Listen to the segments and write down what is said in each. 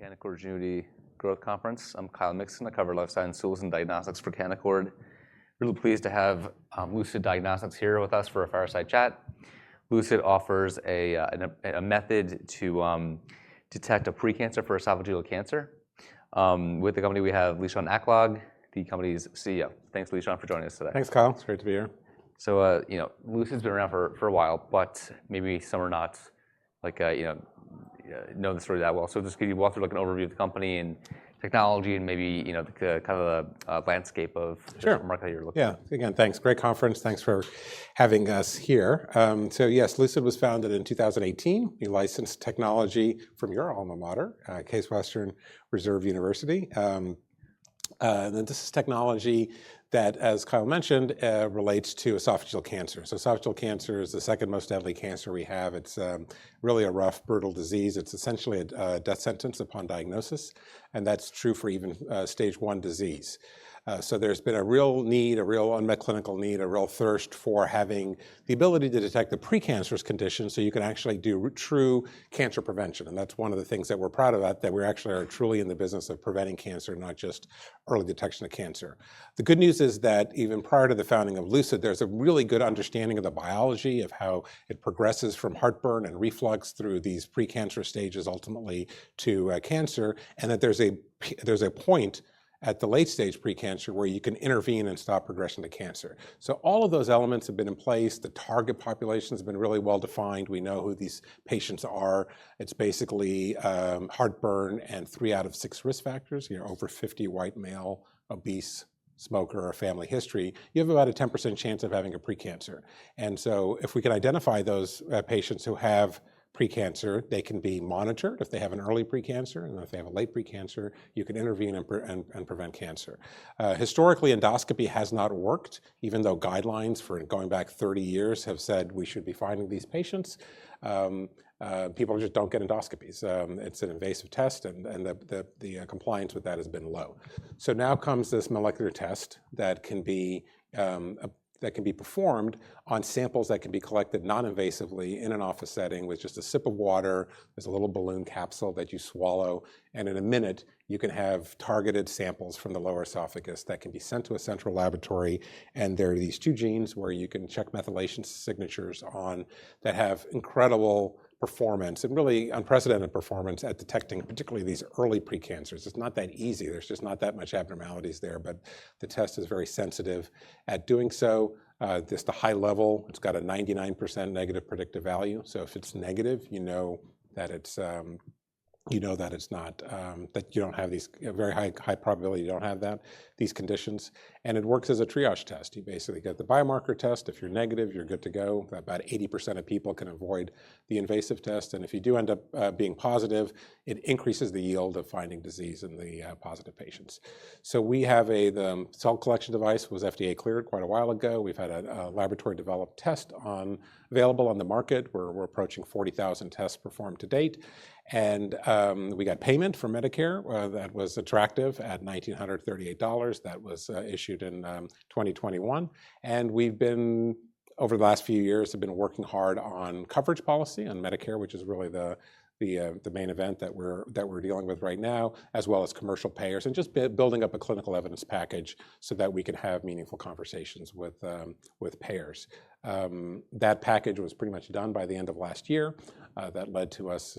Canaccord Genuity Growth Conference. I'm Kyle Mixon. I cover life science tools and diagnostics for Canaccord. Really pleased to have Lucid Diagnostics here with us for a fireside chat. Lucid offers a method to detect a precancer for esophageal cancer. With the company, we have Lishan Aklog, the company's CEO. Thanks, Lishan, for joining us today. Thanks, Kyle. It's great to be here. So, Lucid's been around for a while, but maybe some are not, know the story that well. So just could you walk through an overview of the company and technology and maybe, the kind of the landscape of the market that you're looking at? Yeah, again, thanks. Great conference. Thanks for having us here. So yes, Lucid was founded in 2018. We licensed technology from your alma mater, Case Western Reserve University. And then this is technology that, as Kyle mentioned, relates to esophageal cancer. So esophageal cancer is the second most deadly cancer we have. It's really a rough, brutal disease. It's essentially a death sentence upon diagnosis, and that's true for even stage 1 disease. So there's been a real need, a real unmet clinical need, a real thirst for having the ability to detect the precancerous condition so you can actually do true cancer prevention. And that's one of the things that we're proud of, that we actually are truly in the business of preventing cancer, not just early detection of cancer. The good news is that even prior to the founding of Lucid, there's a really good understanding of the biology of how it progresses from heartburn and reflux through these precancerous stages ultimately to cancer, and that there's a point at the late stage precancer where you can intervene and stop progression to cancer. So all of those elements have been in place. The target population has been really well defined. We know who these patients are. It's basically heartburn and 3 out of 6 risk factors. You're over 50, white male, obese, smoker, or family history, you have about a 10% chance of having a precancer. And so if we can identify those patients who have precancer, they can be monitored if they have an early precancer, and if they have a late precancer, you can intervene and prevent cancer. Historically, endoscopy has not worked, even though guidelines for going back 30 years have said we should be finding these patients. People just don't get endoscopies. It's an invasive test, and the compliance with that has been low. So now comes this molecular test that can be performed on samples that can be collected non-invasively in an office setting with just a sip of water. There's a little balloon capsule that you swallow, and in a minute, you can have targeted samples from the lower esophagus that can be sent to a central laboratory, and there are these 2 genes where you can check methylation signatures on that have incredible performance and really unprecedented performance at detecting particularly these early precancers. It's not that easy. There's just not that much abnormalities there, but the test is very sensitive at doing so. Just the high level, it's got a 99% negative predictive value. So if it's negative, you know that it's not, that you don't have these, very high probability you don't have these conditions. And it works as a triage test. You basically get the biomarker test. If you're negative, you're good to go. About 80% of people can avoid the invasive test. And if you do end up being positive, it increases the yield of finding disease in the positive patients. So we have the cell collection device was FDA cleared quite a while ago. We've had a laboratory developed test available on the market. We're approaching 40,000 tests performed to date. And we got payment from Medicare that was attractive at $1,938. That was issued in 2021. And we've been, over the last few years, have been working hard on coverage policy on Medicare, which is really the main event that we're dealing with right now, as well as commercial payers, and just building up a clinical evidence package so that we can have meaningful conversations with payers. That package was pretty much done by the end of last year. That led to us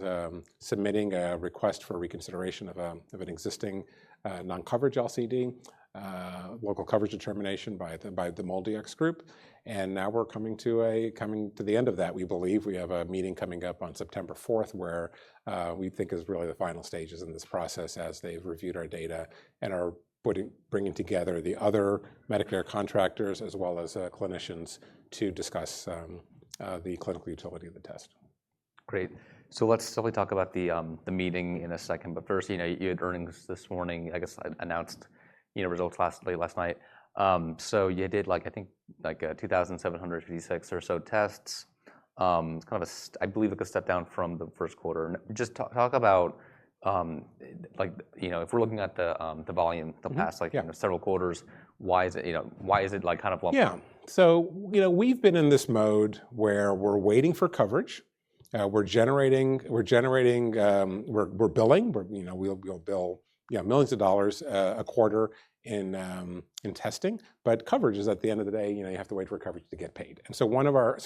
submitting a request for reconsideration of an existing non-coverage LCD, local coverage determination by the MolDX group. And now we're coming to the end of that. We believe we have a meeting coming up on September 4th where we think is really the final stages in this process as they've reviewed our data and are bringing together the other Medicare contractors as well as clinicians to discuss the clinical utility of the test. Great. So let's definitely talk about the meeting in a second. But first, you had earnings this morning. I guess announced results late last night. So you did I think 2,756 or so tests. It's kind of I believe a step down from the first quarter. Just talk about if we're looking at the volume the past several quarters, why is it kind of lumpy? Yeah. So we've been in this mode where we're waiting for coverage. We're billing. We'll bill millions of dollars a quarter in testing, but coverage is at the end of the day, you have to wait for coverage to get paid. And so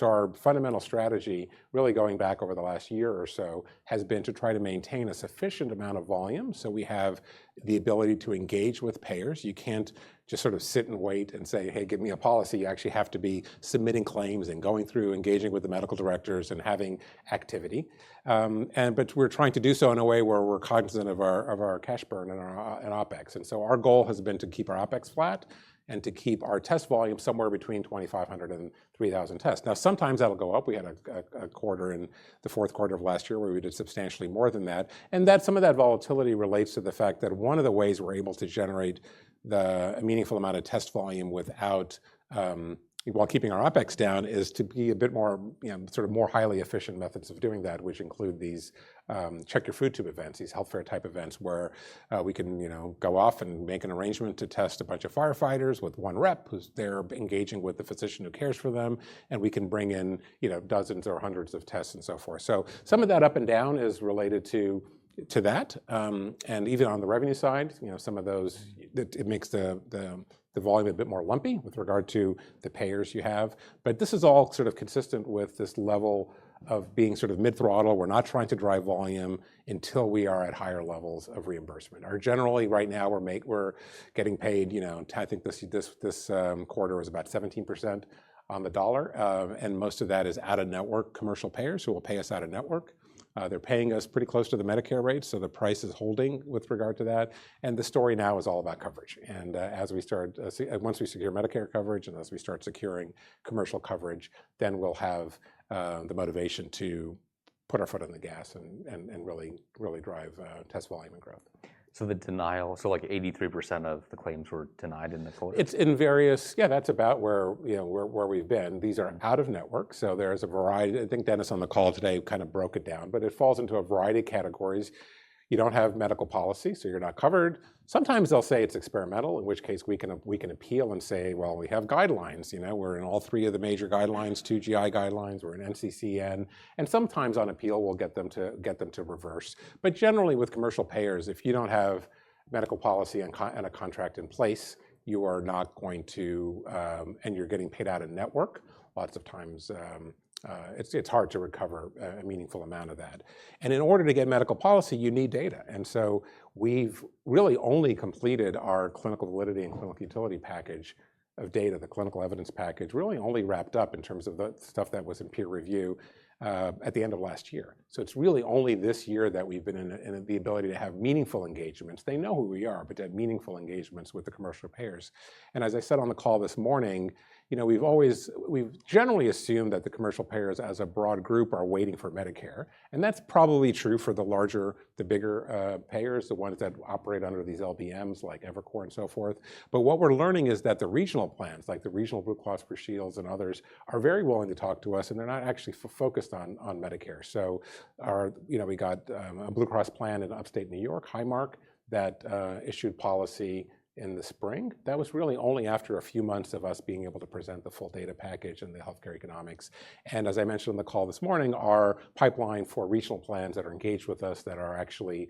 our fundamental strategy, really going back over the last year or so, has been to try to maintain a sufficient amount of volume so we have the ability to engage with payers. You can't just sort of sit and wait and say, hey, give me a policy. You actually have to be submitting claims and going through, engaging with the medical directors and having activity. But we're trying to do so in a way where we're cognizant of our cash burn and our OpEx. And so our goal has been to keep our OpEx flat and to keep our test volume somewhere between 2,500 and 3,000 tests. Now, sometimes that'll go up. We had a quarter in the fourth quarter of last year where we did substantially more than that. And some of that volatility relates to the fact that one of the ways we're able to generate a meaningful amount of test volume while keeping our OpEx down is to be a bit more, sort of more highly efficient methods of doing that, which include these check your food tube events, these health fair type events where we can, go off and make an arrangement to test a bunch of firefighters with one rep who's there engaging with the physician who cares for them, and we can bring in, dozens or hundreds of tests and so forth. So some of that up and down is related to that, and even on the revenue side, some of those, it makes the volume a bit more lumpy with regard to the payers you have. But this is all sort of consistent with this level of being sort of mid-throttle. We're not trying to drive volume until we are at higher levels of reimbursement. Generally, right now, we're getting paid, I think this quarter was about 17% on the dollar, and most of that is out-of-network commercial payers who will pay us out-of-network. They're paying us pretty close to the Medicare rate, so the price is holding with regard to that. And the story now is all about coverage. And once we secure Medicare coverage and as we start securing commercial coverage, then we'll have the motivation to put our foot on the gas and really drive test volume and growth. So the denial, so like 83% of the claims were denied in the quarter? It's in various, that's about where we've been. These are out of network, so there's a variety. I think Dennis on the call today kind of broke it down, but it falls into a variety of categories. You don't have medical policy, so you're not covered. Sometimes they'll say it's experimental, in which case we can appeal and say, well, we have guidelines. We're in all three of the major guidelines, 2 GI guidelines, we're in NCCN, and sometimes on appeal we'll get them to reverse. But generally with commercial payers, if you don't have medical policy and a contract in place, you are not going to, and you're getting paid out of network. Lots of times it's hard to recover a meaningful amount of that. And in order to get medical policy, you need data. And so we've really only completed our clinical validity and clinical utility package of data, the clinical evidence package, really only wrapped up in terms of the stuff that was in peer review at the end of last year. So it's really only this year that we've been in the ability to have meaningful engagements. They know who we are, but to have meaningful engagements with the commercial payers. And as I said on the call this morning, we've generally assumed that the commercial payers as a broad group are waiting for Medicare. And that's probably true for the bigger payers, the ones that operate under these LBMs like Evercore and so forth. But what we're learning is that the regional plans, like the regional Blue Cross Blue Shields and others, are very willing to talk to us, and they're not actually focused on Medicare. So we got a Blue Cross plan in upstate New York, Highmark, that issued policy in the spring. That was really only after a few months of us being able to present the full data package and the healthcare economics. And as I mentioned on the call this morning, our pipeline for regional plans that are engaged with us, that are actually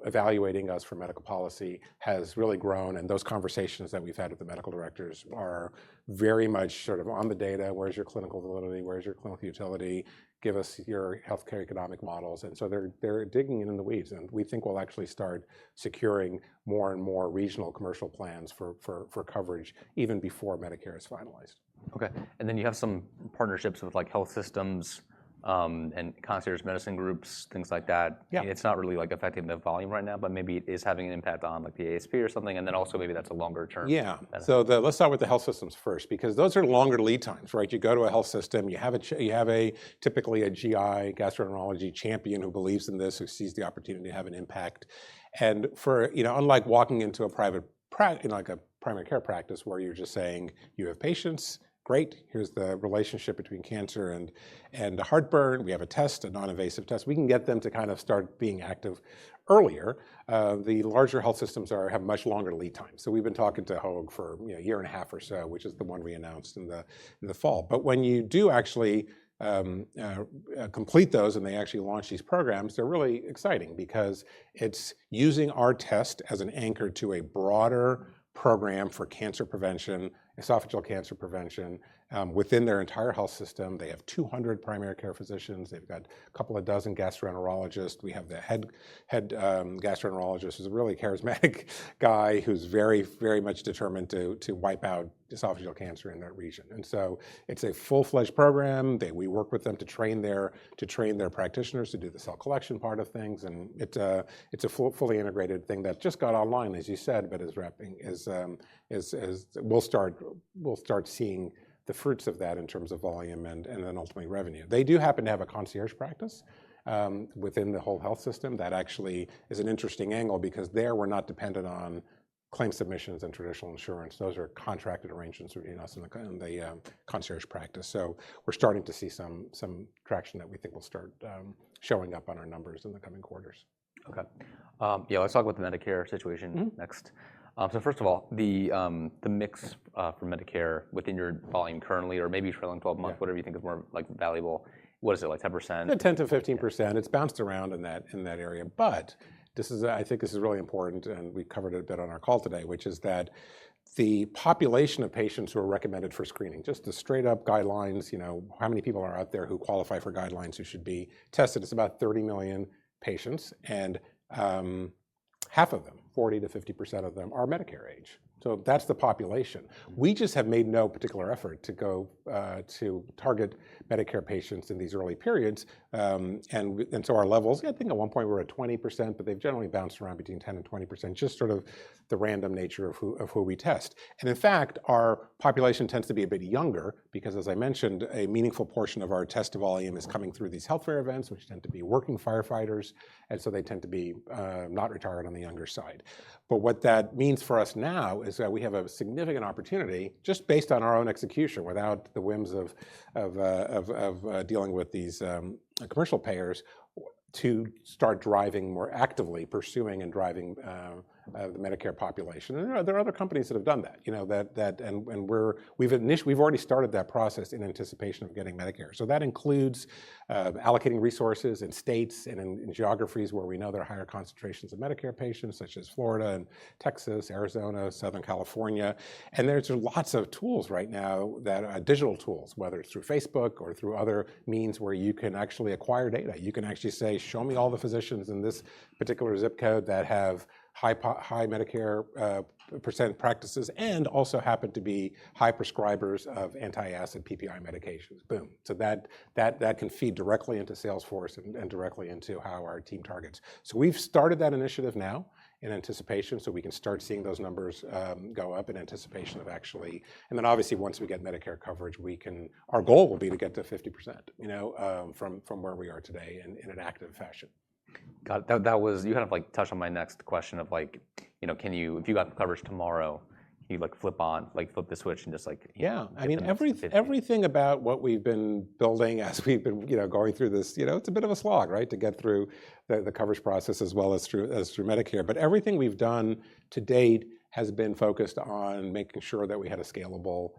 evaluating us for medical policy, has really grown. And those conversations that we've had with the medical directors are very much sort of on the data. Where's your clinical validity? Where's your clinical utility? Give us your healthcare economic models. And so they're digging in the weeds, and we think we'll actually start securing more and more regional commercial plans for coverage even before Medicare is finalized. Okay, and then you have some partnerships with like health systems and concierge medicine groups, things like that. Yeah. It's not really like affecting the volume right now, but maybe it is having an impact on like the ASP or something, and then also maybe that's a longer term. Yeah, so let's start with the health systems first, because those are longer lead times, right? You go to a health system, you have typically a GI, gastroenterology champion who believes in this, who sees the opportunity to have an impact. And for, unlike walking into a private practice, like a primary care practice where you're just saying you have patients, great, here's the relationship between cancer and heartburn. We have a test, a non-invasive test. We can get them to kind of start being active earlier. The larger health systems have much longer lead times. So we've been talking to Hoag for a year and a half or so, which is the one we announced in the fall. But when you do actually complete those and they actually launch these programs, they're really exciting because it's using our test as an anchor to a broader program for cancer prevention, esophageal cancer prevention, within their entire health system. They have 200 primary care physicians. They've got a couple of dozen gastroenterologists. We have the head gastroenterologist, who's a really charismatic guy who's very, very much determined to wipe out esophageal cancer in that region. And so it's a full-fledged program. We work with them to train their practitioners to do the cell collection part of things, and it's a fully integrated thing that just got online, as you said, but we'll start seeing the fruits of that in terms of volume and then ultimately revenue. They do happen to have a concierge practice within the whole health system. That actually is an interesting angle because there we're not dependent on claim submissions and traditional insurance. Those are contracted arrangements between us and the concierge practice. So we're starting to see some traction that we think will start showing up on our numbers in the coming quarters. Okay. Yeah, let's talk about the Medicare situation next. So first of all, the mix for Medicare within your volume currently, or maybe trailing 12 months, whatever you think is more like valuable. What is it, like 10%? 10 to 15%. It's bounced around in that area, but I think this is really important, and we covered it a bit on our call today, which is that the population of patients who are recommended for screening, just the straight up guidelines, how many people are out there who qualify for guidelines who should be tested? It's about 30 million patients, and half of them, 40 to 50% of them, are Medicare age. So that's the population. We just have made no particular effort to go to target Medicare patients in these early periods. And so our levels, I think at one point we were at 20%, but they've generally bounced around between 10 and 20%, just sort of the random nature of who we test. And in fact, our population tends to be a bit younger because, as I mentioned, a meaningful portion of our test volume is coming through these health fair events, which tend to be working firefighters. And so they tend to be not retired on the younger side. But what that means for us now is that we have a significant opportunity, just based on our own execution, without the whims of dealing with these commercial payers, to start driving more actively, pursuing and driving the Medicare population. And there are other companies that have done that, we've already started that process in anticipation of getting Medicare. So that includes allocating resources in states and in geographies where we know there are higher concentrations of Medicare patients, such as Florida and Texas, Arizona, Southern California. And there's lots of tools right now that are digital tools, whether it's through Facebook or through other means where you can actually acquire data. You can actually say, show me all the physicians in this particular zip code that have high Medicare percent practices and also happen to be high prescribers of anti-acid PPI medications. Boom. So that can feed directly into Salesforce and directly into how our team targets. So we've started that initiative now in anticipation, so we can start seeing those numbers go up in anticipation of actually, and then obviously once we get Medicare coverage, our goal will be to get to 50%, from where we are today in an active fashion. Got it. That was, you kind of like touched on my next question of like, if you got coverage tomorrow, can you flip the switch and just yeah, I mean, everything about what we've been building as we've been, going through this, it's a bit of a slog, right, to get through the coverage process as well as through Medicare. But everything we've done to date has been focused on making sure that we had a scalable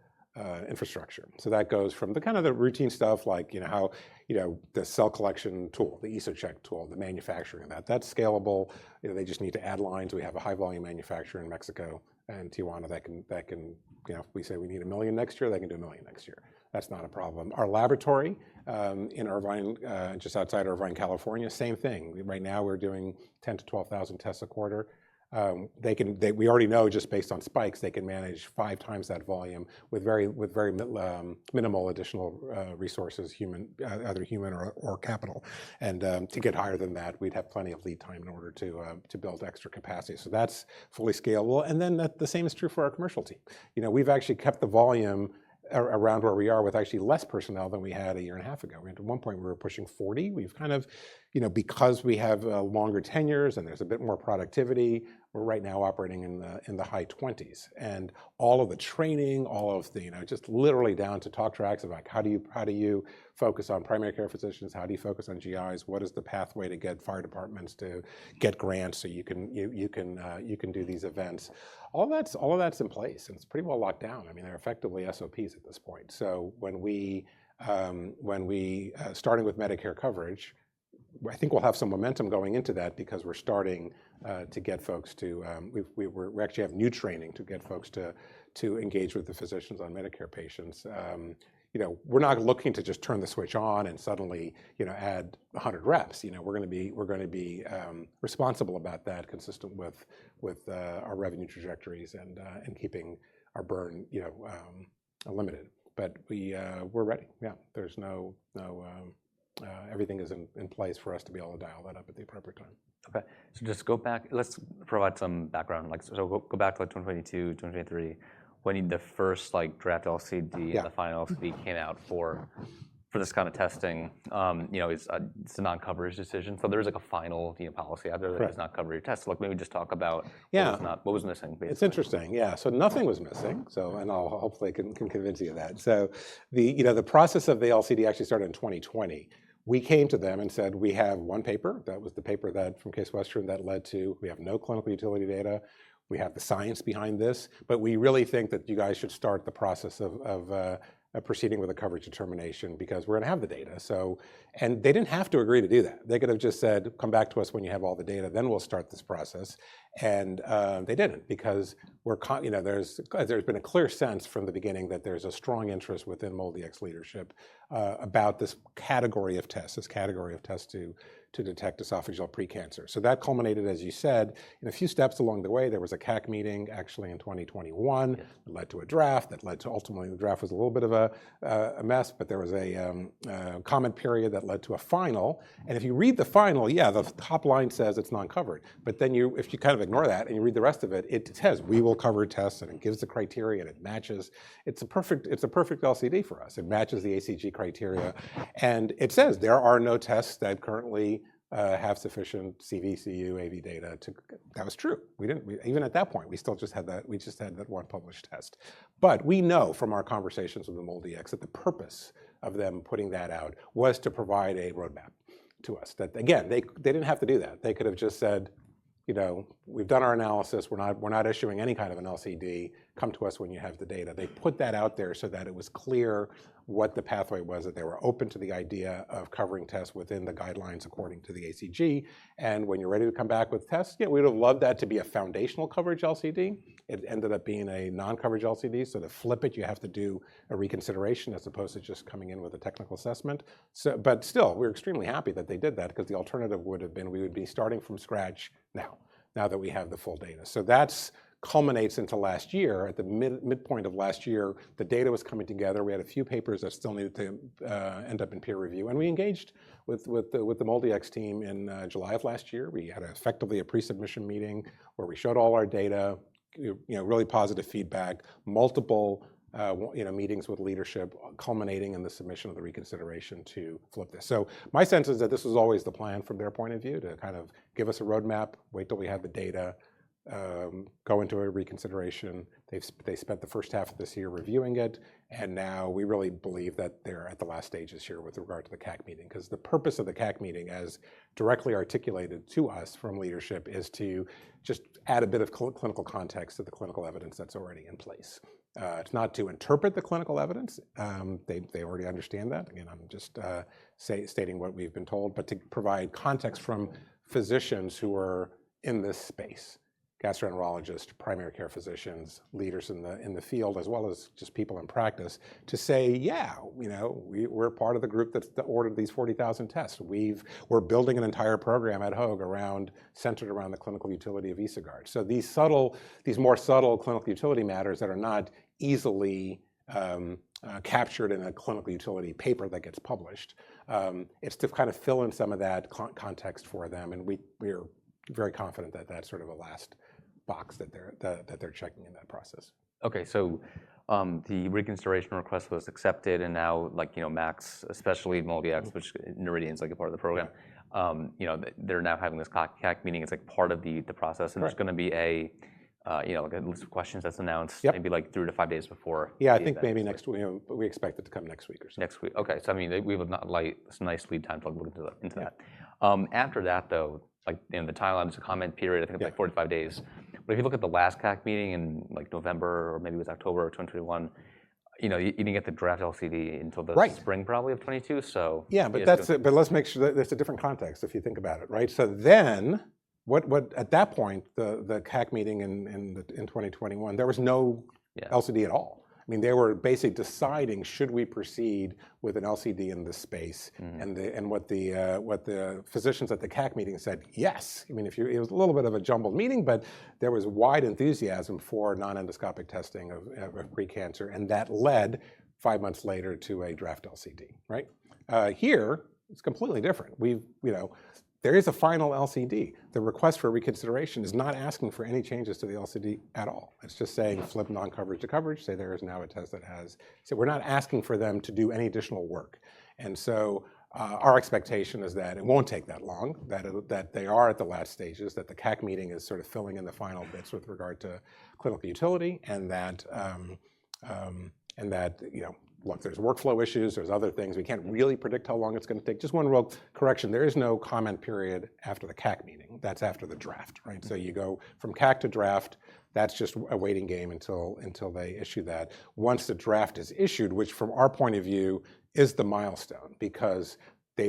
infrastructure. So that goes from the kind of the routine stuff like, how, the cell collection tool, the EsoCheck tool, the manufacturing of that's scalable. They just need to add lines. We have a high volume manufacturer in Mexico and Tijuana that can, if we say we need 1 million next year, they can do 1 million next year. That's not a problem. Our laboratory in Irvine, just outside Irvine, California, same thing. Right now we're doing 10 to 12,000 tests a quarter. We already know just based on spikes, they can manage 5 times that volume with very minimal additional resources, either human or capital. And to get higher than that, we'd have plenty of lead time in order to build extra capacity. So that's fully scalable. And then the same is true for our commercial team. We've actually kept the volume around where we are with actually less personnel than we had a year and a half ago. At one point we were pushing 40. We've kind of, because we have longer tenures and there's a bit more productivity, we're right now operating in the high 20s. And all of the training, all of the, just literally down to talk tracks of how do you focus on primary care physicians? How do you focus on GIs? What is the pathway to get fire departments to get grants so you can do these events? All of that's in place and it's pretty well locked down. I mean, they're effectively SOPs at this point. So when we when we, starting with Medicare coverage, I think we'll have some momentum going into that because we're starting to get folks to, we actually have new training to get folks to engage with the physicians on Medicare patients. We're not looking to just turn the switch on and suddenly, add 100 reps. We're going to be responsible about that, consistent with our revenue trajectories and keeping our burn, limited. But we're ready. Yeah, there's no everything is in place for us to be able to dial that up at the appropriate time. Okay, so just go back. Let's provide some background. So go back to 2022, 2023. When the first draft LCD and the final LCD came out for this kind of testing, it's a non-coverage decision. So there's a final policy out there that does not cover your test. So maybe just talk about what was missing. Basically. It's interesting. Yeah. So nothing was missing. And I'll hopefully can convince you of that. So the process of the LCD actually started in 2020. We came to them and said, we have one paper. That was the paper from Case Western that led to, we have no clinical utility data. We have the science behind this, but we really think that you guys should start the process of proceeding with a coverage determination because we're going to have the data. And they didn't have to agree to do that. They could have just said, come back to us when you have all the data, then we'll start this process. And they didn't because there's been a clear sense from the beginning that there's a strong interest within MolDX leadership about this category of tests to detect esophageal precancer. So that culminated, as you said, in a few steps along the way. There was a CAC meeting actually in 2021 that led to a draft, that led to ultimately the draft was a little bit of a mess, but there was a comment period that led to a final. And if you read the final, the top line says it's non-covered. But then if you kind of ignore that and you read the rest of it, it says we will cover tests and it gives the criteria and it matches. It's a perfect LCD for us. It matches the ACG criteria. And it says there are no tests that currently have sufficient CV, CU, AV data that was true. Even at that point, we just had that one published test. But we know from our conversations with the MolDX that the purpose of them putting that out was to provide a roadmap to us. That again, they didn't have to do that. They could have just said, we've done our analysis. We're not issuing any kind of an LCD. Come to us when you have the data. They put that out there so that it was clear what the pathway was, that they were open to the idea of covering tests within the guidelines according to the ACG. And when you're ready to come back with tests, we would have loved that to be a foundational coverage LCD. It ended up being a non-coverage LCD. So to flip it, you have to do a reconsideration as opposed to just coming in with a technical assessment. But still, we're extremely happy that they did that because the alternative would have been we would be starting from scratch now that we have the full data. So that's culminates into last year. At the midpoint of last year, the data was coming together. We had a few papers that still needed to end up in peer review, and we engaged with the MolDX team in July of last year. We had effectively a pre-submission meeting where we showed all our data, really positive feedback, multiple meetings with leadership, culminating in the submission of the reconsideration to flip this. So my sense is that this was always the plan from their point of view, to kind of give us a roadmap, wait till we have the data, go into a reconsideration. They spent the first half of this year reviewing it, and now we really believe that they're at the last stages here with regard to the CAC meeting, because the purpose of the CAC meeting, as directly articulated to us from leadership, is to just add a bit of clinical context to the clinical evidence that's already in place. It's not to interpret the clinical evidence. They already understand that. Again, I'm just stating what we've been told, but to provide context from physicians who are in this space. Gastroenterologists, primary care physicians, leaders in the field, as well as just people in practice, to say, we're part of the group that ordered these 40,000 tests. We're building an entire program at Hoag centered around the clinical utility of EsoGuard. So these more subtle clinical utility matters that are not easily captured in a clinical utility paper that gets published. It's to kind of fill in some of that context for them, and we're very confident that that's sort of a last box that they're checking in that process. Okay, so the reconsideration request was accepted, and now Max, especially MolDX, which Noridian's a part of the program, they're now having this CAC meeting. It's part of the process, and there's going to be a list of questions that's announced maybe 3 to 5 days before. Yeah, I think maybe next week. We expect it to come next week or so. Next week. Okay, so we have some nice lead time to look into that. After that, though, the timeline is a comment period. I think it's 45 days. But if you look at the last CAC meeting in November, or maybe it was October of 2021, you didn't get the draft LCD until the Right. spring probably of 22. So Yeah, but it's but let's make sure that there's a different context if you think about it, right? So then, what at that point, the CAC meeting in 2021, there was no LCD at all. I mean, they were basically deciding should we proceed with an LCD in this space, and what the physicians at the CAC meeting said, yes. I mean, it was a little bit of a jumbled meeting, but there was wide enthusiasm for non-endoscopic testing of precancer, and that led 5 months later to a draft LCD, right? Here, it's completely different. There is a final LCD. The request for reconsideration is not asking for any changes to the LCD at all. It's just saying flip non-coverage to coverage, say there is now a test that has, so we're not asking for them to do any additional work. And so our expectation is that it won't take that long, that they are at the last stages, that the CAC meeting is sort of filling in the final bits with regard to clinical utility, and that, look, there's workflow issues, there's other things. We can't really predict how long it's going to take. Just one real correction, there is no comment period after the CAC meeting. That's after the draft, right? So you go from CAC to draft, that's just a waiting game until they issue that. Once the draft is issued, which from our point of view is the milestone, because they're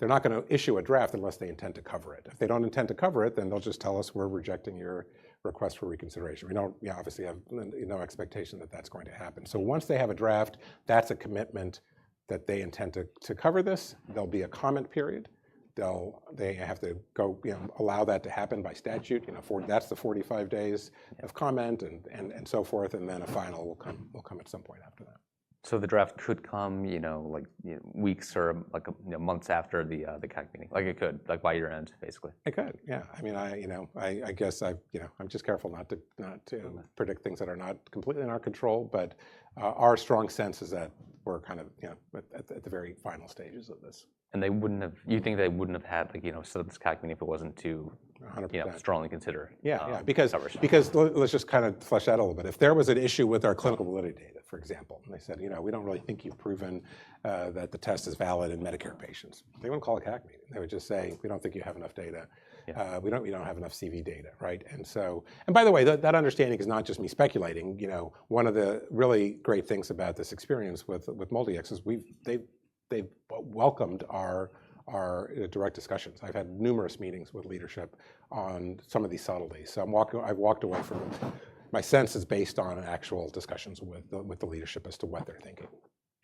not going to issue a draft unless they intend to cover it. If they don't intend to cover it, then they'll just tell us we're rejecting your request for reconsideration. We don't obviously have no expectation that that's going to happen. So once they have a draft, that's a commitment that they intend to cover this. There'll be a comment period. They have to go, allow that to happen by statute. That's the 45 days of comment and so forth, and then a final will come at some point after that. So the draft could come, weeks or months after the CAC meeting. Like it could, like by year end, basically. It could, yeah. I mean, I guess I'm just careful not to predict things that are not completely in our control. But our strong sense is that we're kind of at the very final stages of this. And they wouldn't have. You think they wouldn't have had set up this CAC meeting if it wasn't to 100%. Strongly consider. Yeah. Because let's just kind of flesh that a little bit. If there was an issue with our clinical validity data, for example, and they said, we don't really think you've proven that the test is valid in Medicare patients, they wouldn't call a CAC meeting. They would just say, we don't think you have enough data. We don't have enough CV data, right? And by the way, that understanding is not just me speculating. One of the really great things about this experience with MolDX is they've welcomed our direct discussions. I've had numerous meetings with leadership on some of these subtleties. So I've walked away from my sense is based on actual discussions with the leadership as to what they're thinking.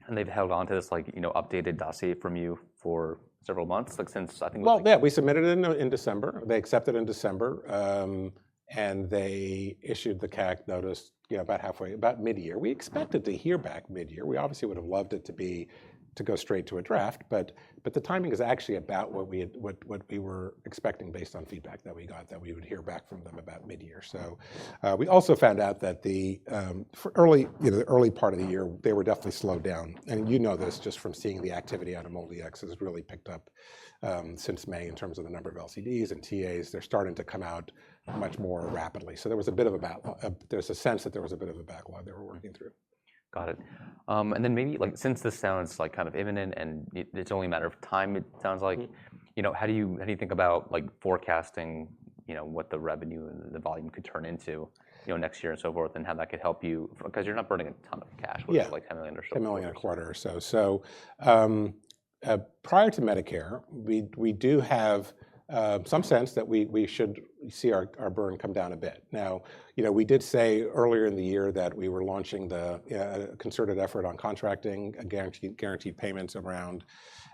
And they've held on to this updated dossier from you for several months, since I think. We submitted it in December. They accepted in December, and they issued the CAC notice about mid-year. We expected to hear back mid-year. We obviously would have loved it to go straight to a draft, but the timing is actually about what we were expecting based on feedback that we got, that we would hear back from them about mid-year. So we also found out that the early part of the year they were definitely slowed down, and this just from seeing the activity out of MolDX has really picked up since May in terms of the number of LCDs and TAs. They're starting to come out much more rapidly. So there was a bit of a backlog. There's a sense that there was a bit of a backlog they were working through. Got it. And then maybe since this sounds kind of imminent and it's only a matter of time, it sounds like, how do you think about forecasting, what the revenue and the volume could turn into, next year and so forth, and how that could help you, because you're not burning a ton of cash, which is like $10 million or so. $10 million a quarter or so. So prior to Medicare, we do have some sense that we should see our burn come down a bit. Now, we did say earlier in the year that we were launching the concerted effort on contracting, guaranteed payments around,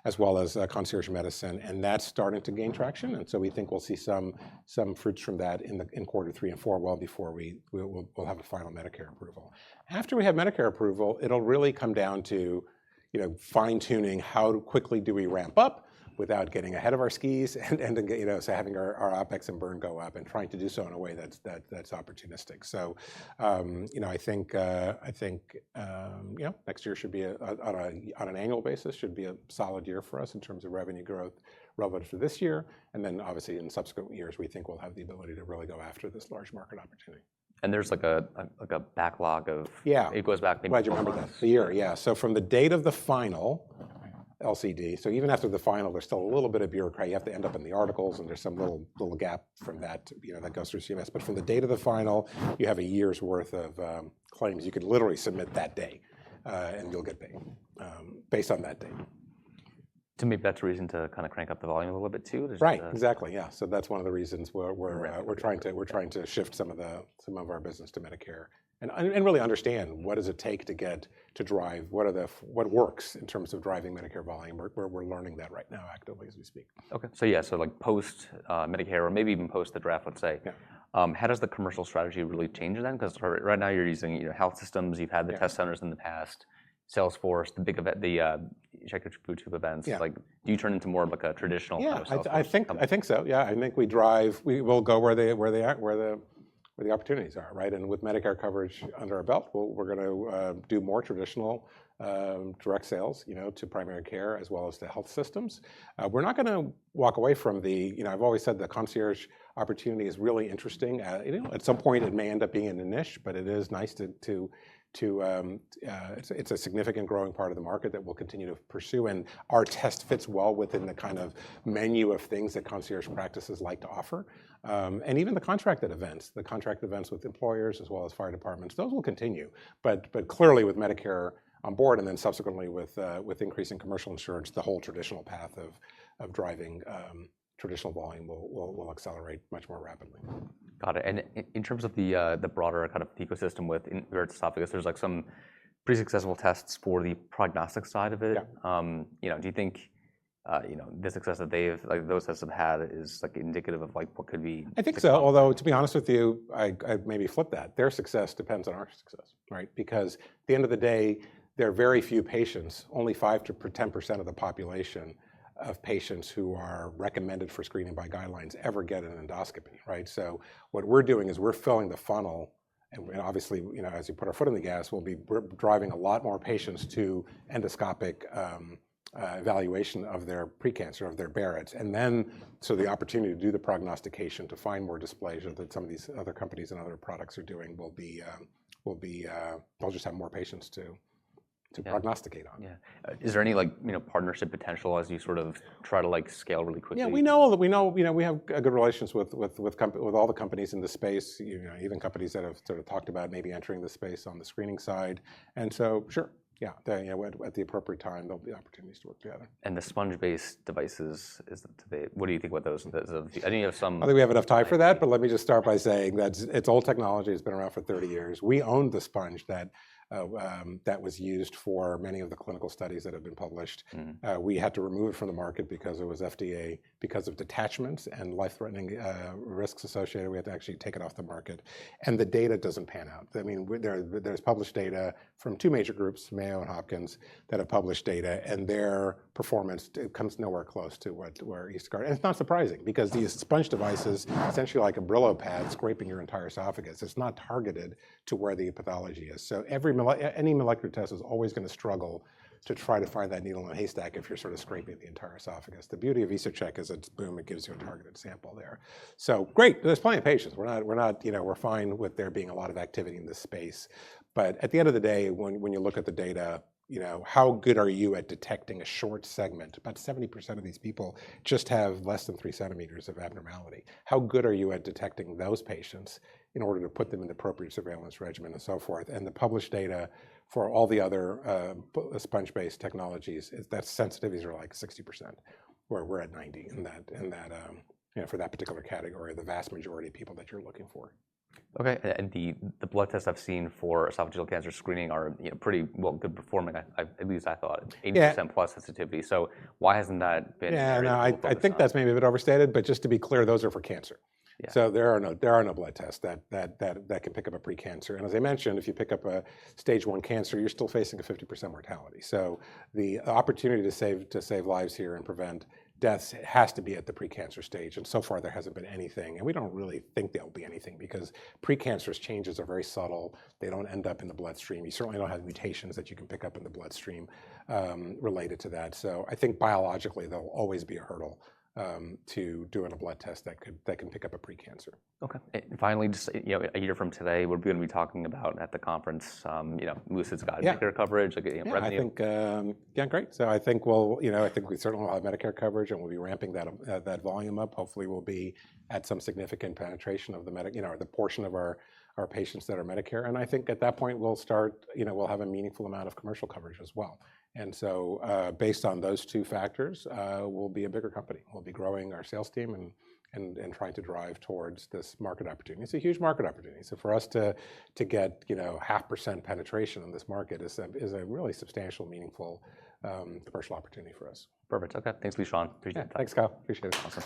as well as concierge medicine, and that's starting to gain traction. And so we think we'll see some fruits from that in quarter 3 and 4, well before we'll have a final Medicare approval. After we have Medicare approval, it'll really come down to fine tuning how quickly do we ramp up without getting ahead of our skis and so having our OpEx and burn go up, and trying to do so in a way that's opportunistic. So I think next year should be on an annual basis should be a solid year for us in terms of revenue growth relative to this year, and then obviously in subsequent years we think we'll have the ability to really go after this large market opportunity. And there's like a backlog of it goes back maybe. Glad you remember that. The year, yeah. So from the date of the final LCD, so even after the final, there's still a little bit of bureaucracy. You have to end up in the articles, and there's some little gap from that, that goes through CMS. But from the date of the final, you have a year's worth of claims. You could literally submit that day. and you'll get paid based on that date. To maybe that's a reason to kind of crank up the volume a little bit too. Right, exactly, yeah. So that's one of the reasons we're trying to shift some of our business to Medicare and really understand what does it take to drive what works in terms of driving Medicare volume. We're learning that right now actively as we speak. Okay, so yeah, so like post Medicare or maybe even post the draft, let's say. Yeah. How does the commercial strategy really change then? Because right now you're using health systems, you've had the test centers in the past, Salesforce, the big event, the check your food tube events. Yeah. Like, do you turn into more of like a traditional? Yeah, kind of I think so. Yeah, I think we will go where the opportunities are, right? And with Medicare coverage under our belt, we're going to do more traditional direct sales, to primary care as well as the health systems. We're not going to walk away from I've always said the concierge opportunity is really interesting. At some point it may end up being in a niche, but it is nice it's a significant growing part of the market that we'll continue to pursue, and our test fits well within the kind of menu of things that concierge practices like to offer. And even the contracted events with employers as well as fire departments, those will continue. But clearly with Medicare on board, and then subsequently with increasing commercial insurance, the whole traditional path of driving traditional volume will accelerate much more rapidly. Got it. And in terms of the broader kind of ecosystem with inverted esophagus, there's like some pretty successful tests for the prognostic side of it. Yeah. Do you think the success that those tests have had is like indicative of like what could be? I think so. Although to be honest with you, I maybe flip that. Their success depends on our success, right? Because at the end of the day, there are very few patients, only 5 to 10% of the population of patients who are recommended for screening by guidelines ever get an endoscopy, right? So what we're doing is we're filling the funnel, and obviously, as you put our foot in the gas, we're driving a lot more patients to endoscopic evaluation of their precancer, of their Barrett's, and then so the opportunity to do the prognostication to find more dysplasia that some of these other companies and other products are doing they'll just have more patients to prognosticate on. Yeah. Is there any partnership potential as you sort of try to scale really quickly? Yeah, we have good relations with all the companies in the space. Even companies that have sort of talked about maybe entering the space on the screening side. And so, sure, yeah, at the appropriate time there'll be opportunities to work together. And the sponge-based devices, what do you think about those? I think you have some. I think we have enough time for that, but let me just start by saying that it's old technology. It's been around for 30 years. We owned the sponge that was used for many of the clinical studies that have been published. We had to remove it from the market because it was FDA, because of detachments and life-threatening risks associated. We had to actually take it off the market. And the data doesn't pan out. I mean, there's published data from 2 major groups, Mayo and Hopkins, that have published data, and their performance comes nowhere close to where EsoGuard. And it's not surprising because these sponge devices, essentially like a Brillo pad, scraping your entire esophagus. It's not targeted to where the pathology is. So any molecular test is always going to struggle to try to find that needle in a haystack if you're sort of scraping the entire esophagus. The beauty of EsoCheck is it gives you a targeted sample there. So great, there's plenty of patients. We're fine with there being a lot of activity in this space. But at the end of the day, when you look at the data, how good are you at detecting a short segment? About 70% of these people just have less than 3 centimeters of abnormality. How good are you at detecting those patients in order to put them in the appropriate surveillance regimen and so forth? And the published data for all the other sponge-based technologies, that sensitivities are like 60%, where we're at 90 in that for that particular category, the vast majority of people that you're looking for. Okay, and the blood tests I've seen for esophageal cancer screening are pretty good performing. At least I thought 80% plus sensitivity. So why hasn't that been? Yeah, no, I think that's maybe a bit overstated. But just to be clear, those are for cancer. Yeah. So there are no blood tests that can pick up a precancer. And as I mentioned, if you pick up a stage 1 cancer, you're still facing a 50% mortality. So the opportunity to save lives here and prevent deaths has to be at the precancer stage, and so far there hasn't been anything, and we don't really think there'll be anything because precancerous changes are very subtle. They don't end up in the bloodstream. You certainly don't have mutations that you can pick up in the bloodstream related to that. So I think biologically there'll always be a hurdle to doing a blood test that can pick up a precancer. Okay. And finally, just a year from today, we're going to be talking about at the conference, Lucid's got Medicare coverage, revenue. I think great. So I think I think we certainly will have Medicare coverage, and we'll be ramping that volume up. Hopefully, we'll be at some significant penetration of the the portion of our patients that are Medicare, and I think at that point we'll start. We'll have a meaningful amount of commercial coverage as well. And so, based on those two factors, we'll be a bigger company. We'll be growing our sales team and trying to drive towards this market opportunity. It's a huge market opportunity. So for us to get 0.5% penetration in this market is a really substantial, meaningful commercial opportunity for us. Perfect. Okay. Thanks, Sean. Appreciate it. Thanks, Kyle. Appreciate it. Awesome.